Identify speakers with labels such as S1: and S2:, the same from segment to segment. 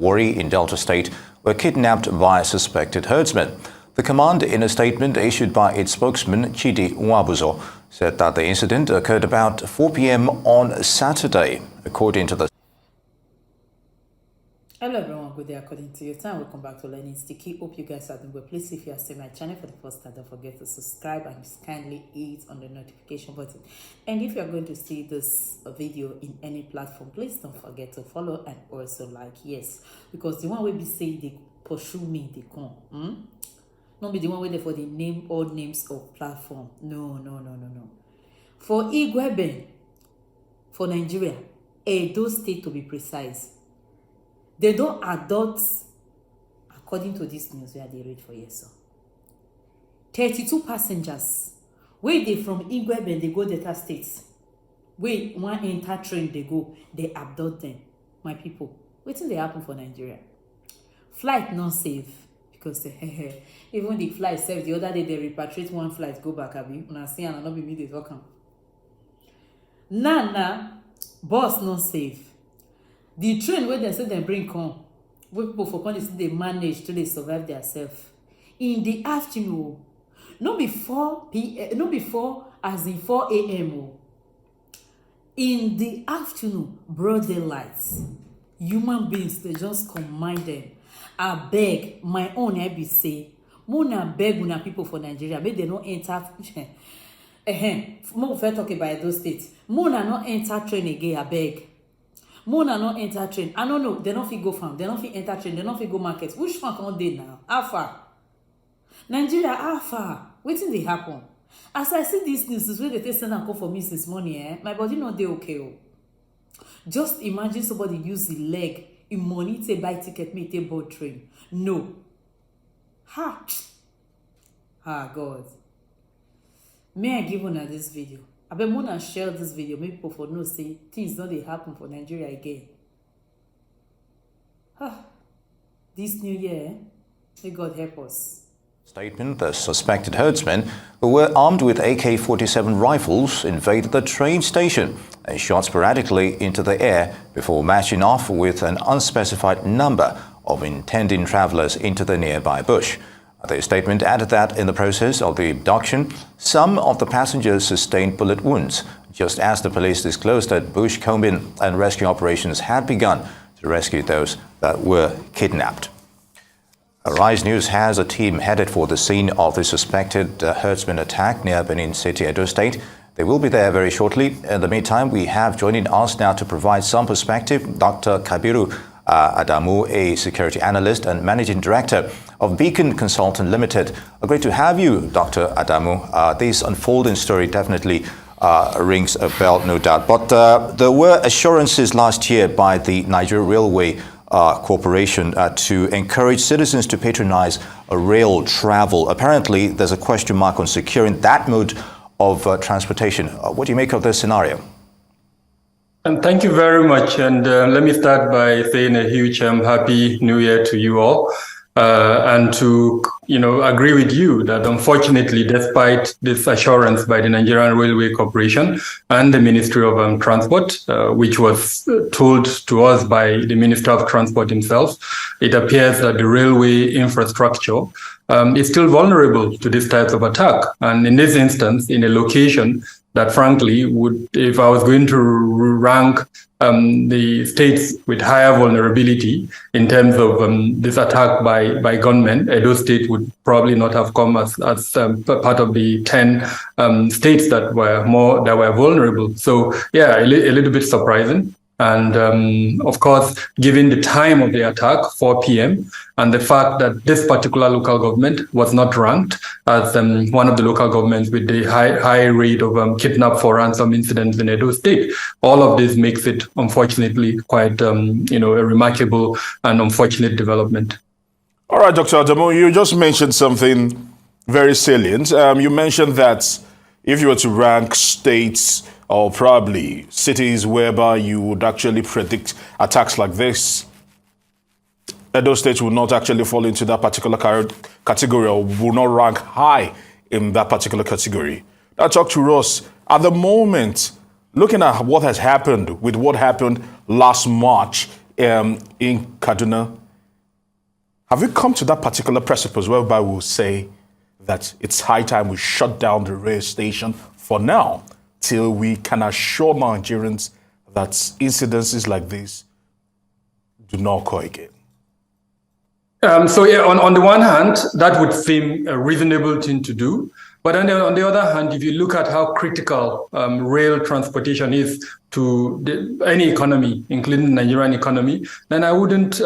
S1: Warri in Delta State were kidnapped by suspected herdsmen. The command, in a statement issued by its spokesman, Chidi Nwabuzo, said that the incident occurred about 4 p.m. on Saturday, according to the...
S2: Hello everyone, good day according to your time. Welcome back to Learning Sticky. Hope you guys are doing well. Please, if you are still my channel for the first time, don't forget to subscribe and just kindly hit on the notification button. And if you are going to see this video in any platform, please don't forget to follow and also like. Yes, because the one way we say they pursue me, they come. Not be the one way they for the name or names of platform. No. For Igueben, for Nigeria, Edo State to be precise, they don't adopt, according to this news where they read for you, so 32 passengers. Where they from Igueben, they go Delta States. Where one enter train, they go, they abduct them. My people, what thing they happen for Nigeria? Flight not safe because even the flight safe. The other day they repatriate one flight, go back. Abi, una see and not be me they talk. Nah, bus not safe. The train where they say they bring come, where people for country they manage till they survive themselves. In the afternoon, not before p.m., not before as in 4 a.m. In the afternoon, broad daylight, human beings they just combine them. I beg my own I be say, Mona beg una people for Nigeria, make they not enter. More fair talk about those states. Mona not enter train again. I beg. Mona not enter train. I don't know. They don't fit go farm. They don't fit enter train. They don't fit go market. Which one come dey now? How far? Nigeria, how far? Wetin dey happen? As I see these news, is where they send and call for me since morning. My body not dey okay. Just imagine somebody use the leg in money to buy ticket, me take board train. No. God. May I give una this video? I bet more than share this video, make people for no say things don't they happen for Nigeria again. This new year, may God help us.
S1: Statement: the suspected herdsmen, who were armed with AK-47 rifles, invaded the train station and shot sporadically into the air before marching off with an unspecified number of intending travelers into the nearby bush. The statement added that in the process of the abduction, some of the passengers sustained bullet wounds, just as the police disclosed that bush combing and rescue operations had begun to rescue those that were kidnapped. Rise News has a team headed for the scene of the suspected herdsman attack near Benin City, Edo State. They will be there very shortly. In the meantime, we have joining us now to provide some perspective Dr. Kabiru Adamu, a security analyst and managing director of Beacon Consultant Limited. Great to have you, Dr. Adamu. This unfolding story definitely rings a bell, no doubt. But there were assurances last year by the Nigeria Railway Corporation to encourage citizens to patronize rail travel. Apparently, there's a question mark on securing that mode of transportation. What do you make of this scenario?
S3: And thank you very much. And let me start by saying a huge Happy New Year to you all. And to, agree with you that unfortunately, despite this assurance by the Nigerian Railway Corporation and the Ministry of Transport, which was told to us by the Minister of Transport himself, it appears that the railway infrastructure is still vulnerable to these types of attack. And in this instance, in a location that frankly would, if I was going to rank the states with higher vulnerability in terms of this attack by gunmen, Edo State would probably not have come as part of the 10 states that were vulnerable. So yeah, a little bit surprising. And of course, given the time of the attack, 4 p.m., and the fact that this particular local government was not ranked as one of the local governments with the high rate of kidnap for ransom incidents in Edo State, all of this makes it, unfortunately, quite a remarkable and unfortunate development.
S4: All right, Dr. Adamu, you just mentioned something very salient. You mentioned that if you were to rank states or probably cities whereby you would actually predict attacks like this, Edo State will not actually fall into that particular category or will not rank high in that particular category. Now talk to us. At the moment, looking at what has happened with what happened last March in Kaduna, have you come to that particular precipice whereby we'll say that it's high time we shut down the rail station for now till we can assure Nigerians that incidences like this do not occur again?
S3: So yeah, on the one hand, that would seem a reasonable thing to do. But on the other hand, if you look at how critical rail transportation is to any economy, including the Nigerian economy, then I wouldn't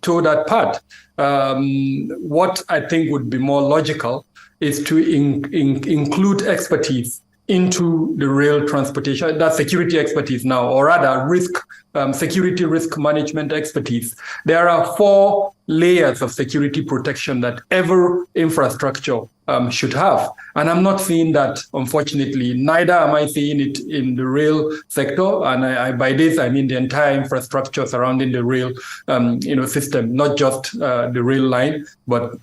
S3: toe that path. What I think would be more logical is to include expertise into the rail transportation, that security expertise now, or rather security risk management expertise. There are 4 layers of security protection that every infrastructure should have. And I'm not seeing that, unfortunately. Neither am I seeing it in the rail sector. And I by this, I mean the entire infrastructure surrounding the rail system, not just the rail line, but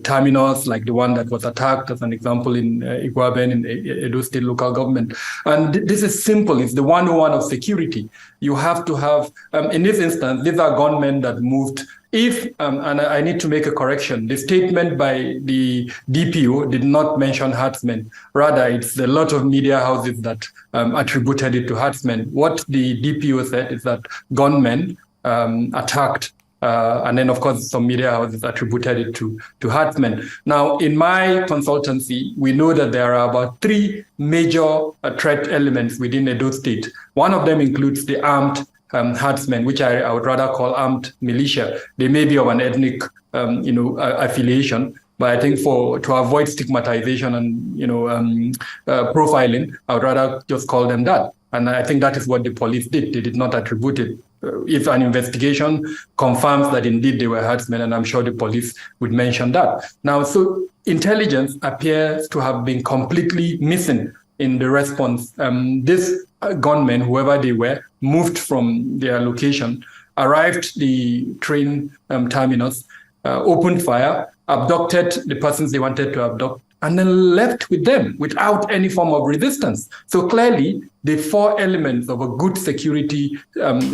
S3: terminals like the one that was attacked, as an example, in Igueben, in Edo State local government. And this is simple. It's the 101 of security. You have to have, in this instance, these are gunmen that moved. If, and I need to make a correction, the statement by the DPO did not mention herdsmen. Rather, it's a lot of media houses that attributed it to herdsmen. What the DPO said is that gunmen attacked, and then, of course, some media houses attributed it to herdsmen. Now, in my consultancy, we know that there are about 3 major threat elements within Edo State. One of them includes the armed herdsmen, which I would rather call armed militia. They may be of an ethnic, affiliation, but I think to avoid stigmatization and profiling, I would rather just call them that. And I think that is what the police did. They did not attribute it. If an investigation confirms that indeed they were herdsmen, and I'm sure the police would mention that. Now, so intelligence appears to have been completely missing in the response. This gunmen, whoever they were, moved from their location, arrived the train terminus, opened fire, abducted the persons they wanted to abduct, and then left with them without any form of resistance. So clearly, the 4 elements of a good security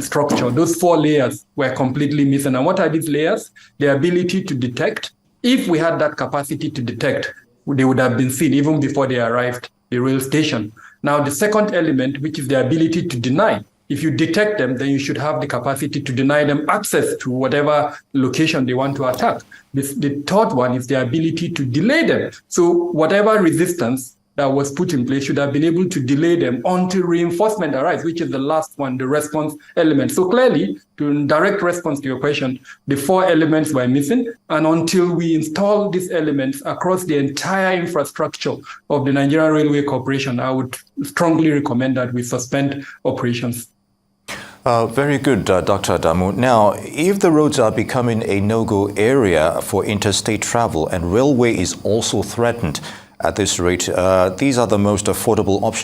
S3: structure, those 4 layers were completely missing. And what are these layers? The ability to detect. If we had that capacity to detect, they would have been seen even before they arrived the rail station. Now, the second element, which is the ability to deny. If you detect them, then you should have the capacity to deny them access to whatever location they want to attack. The third one is the ability to delay them. So whatever resistance that was put in place should have been able to delay them until reinforcement arrives, which is the last one, the response element. So clearly, to direct response to your question, the 4 elements were missing. And until we install these elements across the entire infrastructure of the Nigerian Railway Corporation, I would strongly recommend that we suspend operations.
S1: Very good, Dr. Adamu. Now, if the roads are becoming a no-go area for interstate travel and railway is also threatened at this rate, these are the most affordable options.